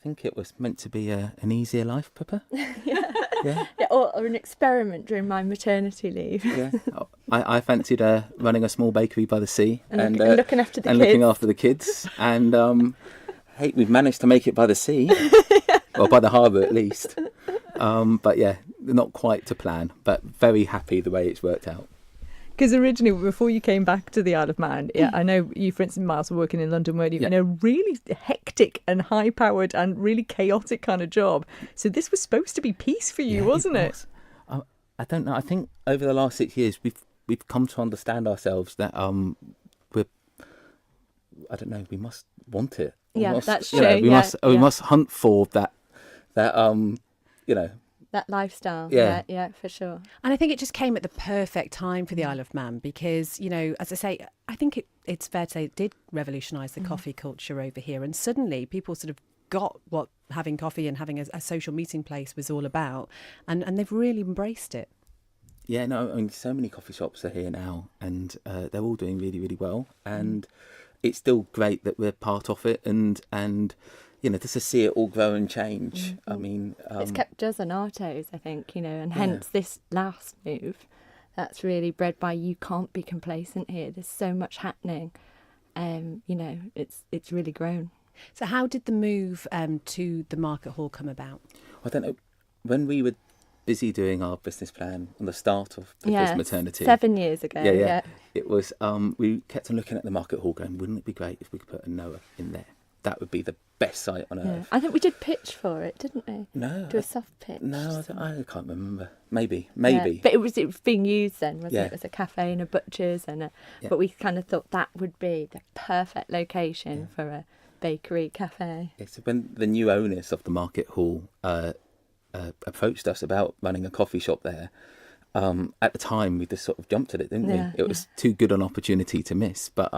think it was meant to be an easier life, Pippa. Yeah. Yeah. Yeah, or an experiment during my maternity leave. Yeah. I fancied running a small bakery by the sea and looking after the and kids. looking after the kids. And hey, we've managed to make it by the sea, or by the harbour at least. But yeah, not quite to plan, but very happy the way it's worked out. Because originally, before you came back to the Isle of Man, I know you, for instance, Miles, were working in London, weren't you? Yeah. In a really hectic and high-powered and really chaotic kind of job. So this was supposed to be peace for you, wasn't it? Was. I don't know. I think over the last 6 years, we've come to understand ourselves that we must want it. Yeah, that's you know, true. we must hunt for that that lifestyle. Yeah. For sure. And I think it just came at the perfect time for the Isle of Man because, you know, as I say, I think it's fair to say it did revolutionise the coffee culture over here. And suddenly people sort of got what having coffee and having a social meeting place was all about. And they've really embraced it. Yeah, no, I mean, so many coffee shops are here now, and they're all doing really, really well. And it's still great that we're part of it, and you know, just to see it all grow and change. I mean, it's kept us on our toes, I think, you know, and hence this last move. That's really bred by you can't be complacent here. There's so much happening, you know, it's really grown. So how did the move to the market hall come about? I don't know, when we were busy doing our business plan on the start of Pippa's maternity. 7 years ago. Yeah. It was, we kept on looking at the market hall going, wouldn't it be great if we could put a Noa in there? That would be the best site on earth. I think we did pitch for it, didn't we? No. Do a soft pitch. No, I can't remember. Maybe. Yeah. But it was being used then, wasn't it? Yeah. As a cafe and a butcher's but we kind of thought that would be the perfect location for a bakery cafe. Yeah, so when the new owners of the market hall approached us about running a coffee shop there, at the time we just sort of jumped at it, didn't we? It was too good an opportunity to miss. But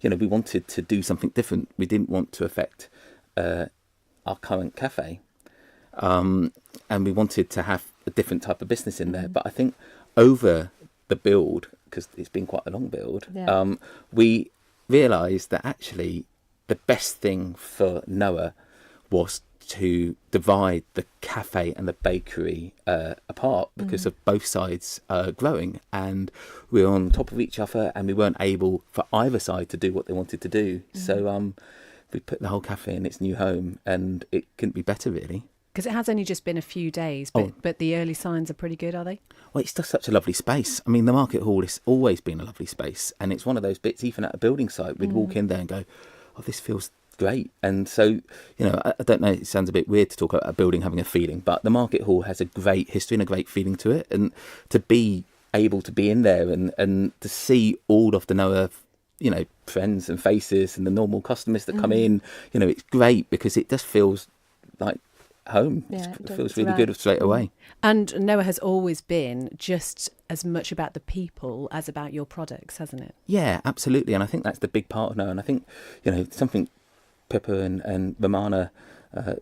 you know, we wanted to do something different. We didn't want to affect our current cafe, and we wanted to have a different type of business in there. But I think over the build, because it's been quite a long build, we realised that actually the best thing for Noa was to divide the cafe and the bakery apart because of both sides growing, and we were on top of each other, and we weren't able for either side to do what they wanted to do. So we put the whole cafe in its new home, and it couldn't be better, really. Because it has only just been a few days, but the early signs are pretty good, are they? Well, it's just such a lovely space. I mean, the market hall has always been a lovely space, and it's one of those bits, even at a building site, we'd walk in there and go, oh, this feels great. And so, you know, I don't know, it sounds a bit weird to talk about a building having a feeling, but the market hall has a great history and a great feeling to it, and to be able to be in there and to see all of the Noa, you know, friends and faces and the normal customers that come in, you know, it's great because it just feels like home. It feels really good straight away. And Noa has always been just as much about the people as about your products, hasn't it? Yeah, absolutely. And I think that's the big part of Noa. And I think, you know, something Pippa and Romana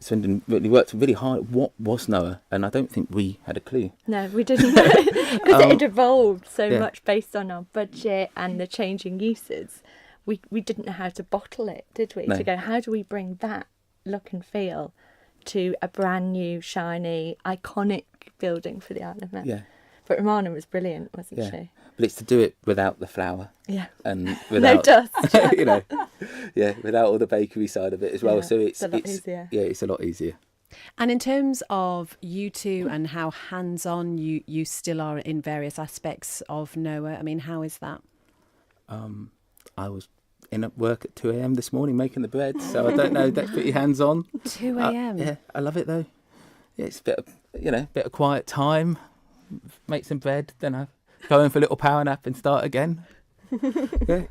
Swindon really worked really hard. What was Noa? And I don't think we had a clue. No, we didn't, because it had evolved so much based on our budget and the changing uses. We didn't know how to bottle it, did we? No. To go, how do we bring that look and feel to a brand new, shiny, iconic building for the Isle of Man? Yeah. But Romana was brilliant, wasn't she? But it's to do it without the flour. Yeah. And without, no dust. you know, without all the bakery side of it as well. Yeah, So it's a lot easier. Yeah, it's a lot easier. And in terms of you two and how hands-on you still are in various aspects of Noa, I mean, how is that? I was in at work at 2 a.m. this morning making the bread, so I don't know, that's pretty hands-on. 2 a.m? Yeah, I love it though. Yeah, it's a bit of, you know, bit of quiet time, make some bread, then I go in for a little power nap and start again. Yeah.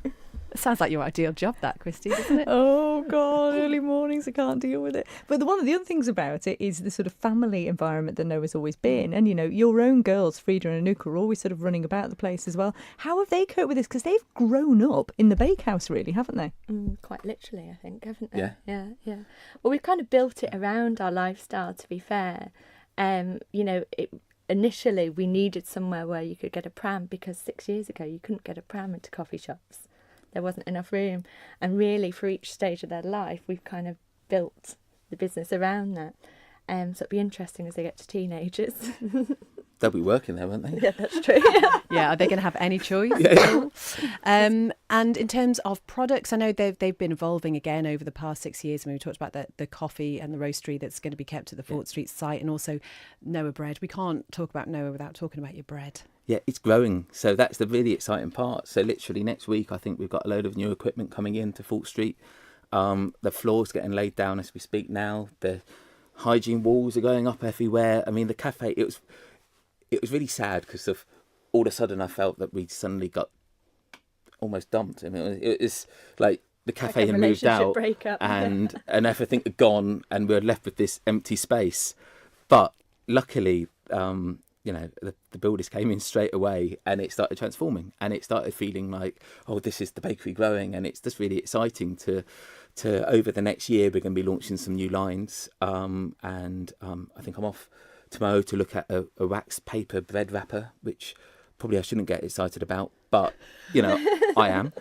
Sounds like your ideal job, that, Christy, doesn't it? Oh, God, early mornings, I can't deal with it. But one of the other things about it is the sort of family environment that Noa's always been. And, you know, your own girls, Frida and Anuka, are always sort of running about the place as well. How have they coped with this? Because they've grown up in the bakehouse, really, haven't they? Quite literally, I think, haven't they? Yeah. Yeah. Well, we've kind of built it around our lifestyle, to be fair. You know, initially we needed somewhere where you could get a pram, because 6 years ago you couldn't get a pram into coffee shops. There wasn't enough room. And really, for each stage of their life, we've kind of built the business around that. So it'll be interesting as they get to teenagers. They'll be working there, won't they? Yeah, that's true. Yeah, are they going to have any choice? Yeah. And in terms of products, I know they've been evolving again over the past 6 years. I mean, we talked about the coffee and the roastery that's going to be kept at the Fort Street site, and also Noa bread. We can't talk about Noa without talking about your bread. Yeah, it's growing. So that's the really exciting part. So literally next week, I think we've got a load of new equipment coming into Fort Street. The floor's getting laid down as we speak now. The hygiene walls are going up everywhere. I mean, the cafe, it was really sad because of all of a sudden I felt that we suddenly got almost dumped. I mean, it was like the cafe had moved out and everything had gone and we were left with this empty space. But luckily, the builders came in straight away and it started transforming and it started feeling like, oh, this is the bakery growing, and it's just really exciting to over the next year we're going to be launching some new lines. I think I'm off tomorrow to look at a wax paper bread wrapper, which probably I shouldn't get excited about, but I am.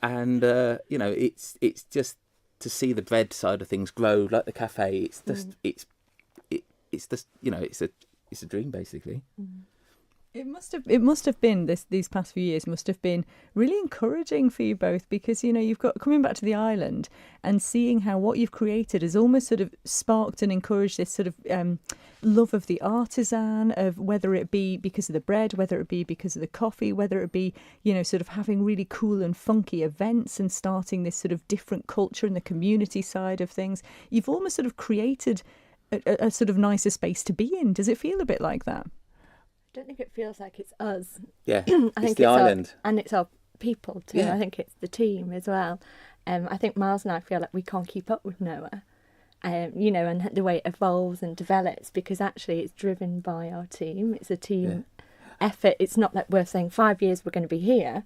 It's just to see the bread side of things grow, like the cafe. It's just it's a dream basically. It must have been these past few years must have been really encouraging for you both, because you've got coming back to the island and seeing how what you've created has almost sort of sparked and encouraged this sort of love of the artisan, of whether it be because of the bread, whether it be because of the coffee, whether it be sort of having really cool and funky events and starting this sort of different culture in the community side of things. You've almost sort of created a sort of nicer space to be in. Does it feel a bit like that? I don't think it feels like it's us. Yeah, I think it's the island. And it's our people too. Yeah. I think it's the team as well. I think Miles and I feel like we can't keep up with Noa, and the way it evolves and develops, because actually it's driven by our team. It's a team effort. It's not like we're saying 5 years we're going to be here.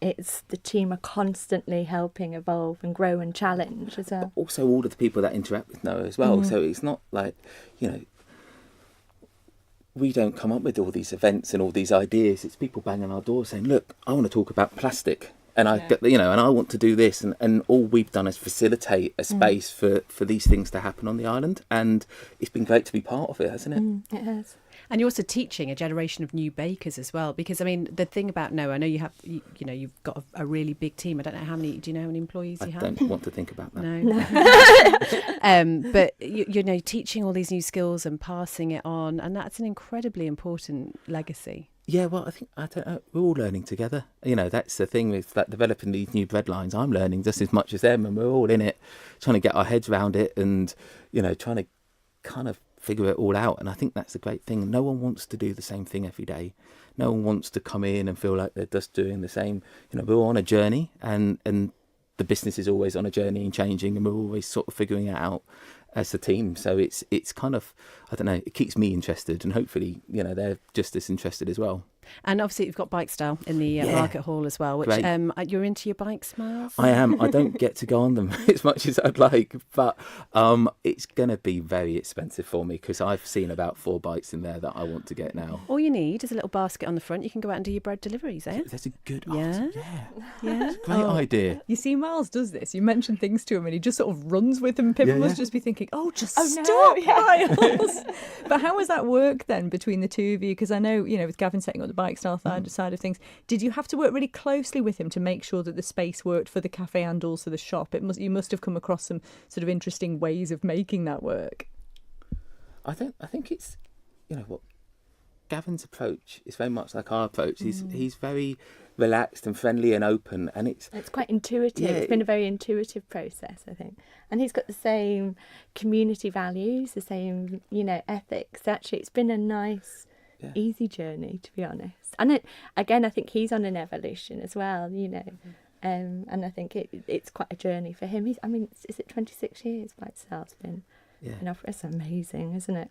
It's the team are constantly helping evolve and grow and challenge as well. But also all of the people that interact with Noa as well. So it's not like, we don't come up with all these events and all these ideas. It's people banging our door saying, look, I want to talk about plastic. And and I want to do this. And all we've done is facilitate a space for these things to happen on the island. And it's been great to be part of it, hasn't it? It has. And you're also teaching a generation of new bakers as well, because I mean the thing about Noa, I know you've got a really big team. I don't know how many. Do you know how many employees you have? I don't want to think about that. No. But teaching all these new skills and passing it on, and that's an incredibly important legacy. Yeah, well, I don't know. We're all learning together. That's the thing with like developing these new bread lines. I'm learning just as much as them, and we're all in it, trying to get our heads around it, and trying to kind of figure it all out. And I think that's the great thing. No one wants to do the same thing every day. No one wants to come in and feel like they're just doing the same. We're all on a journey, and the business is always on a journey and changing, and we're always sort of figuring it out as a team. So it's kind of, I don't know, it keeps me interested, and hopefully they're just as interested as well. And obviously you've got Bikestyle in the market hall as well, which you're into your bikes, Miles? I am. I don't get to go on them as much as I'd like, but it's going to be very expensive for me, because I've seen about 4 bikes in there that I want to get now. All you need is a little basket on the front. You can go out and do your bread deliveries, eh? That's a good Yeah. That's a great idea. You see, Miles does this. You mention things to him and he just sort of runs with them. Pippa must just be thinking, stop, Miles. But how has that worked then between the two of you? Because I know, with Gavin setting up the Bikestyle side of things, did you have to work really closely with him to make sure that the space worked for the cafe and also the shop? You must have come across some sort of interesting ways of making that work. I think it's, Gavin's approach is very much like our approach. He's very relaxed and friendly and open, and it's quite intuitive. It's been a very intuitive process, I think. And he's got the same community values, the same, ethics. Actually, it's been a nice, easy journey, to be honest. And I think he's on an evolution as well, and I think it's quite a journey for him. Is it 26 years Bikestyle's been? It's amazing, isn't it?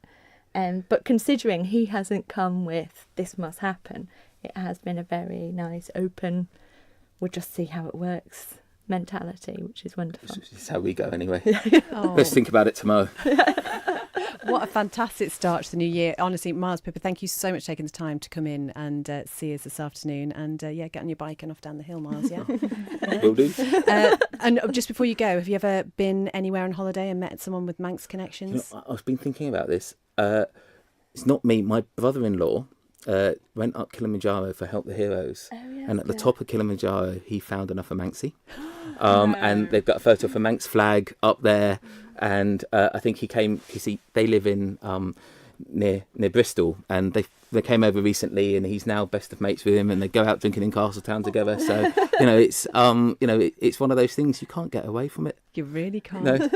But considering he hasn't come with this must happen, it has been a very nice, open, we'll just see how it works mentality, which is wonderful. It's how we go anyway. Let's think about it tomorrow. What a fantastic start to the new year. Honestly, Miles, Pippa, thank you so much for taking the time to come in and see us this afternoon. And get on your bike and off down the hill, Miles, yeah? Will do. And just before you go, have you ever been anywhere on holiday and met someone with Manx connections? I've been thinking about this. It's not me. My brother-in-law went up Kilimanjaro for Help the Heroes. And at the top of Kilimanjaro, he found enough of Manxie. And they've got a photo of a Manx flag up there. And I think he came, they live in near Bristol, and they came over recently, and he's now best of mates with him, and they go out drinking in Castletown together. So it's one of those things, you can't get away from it. You really can't. No.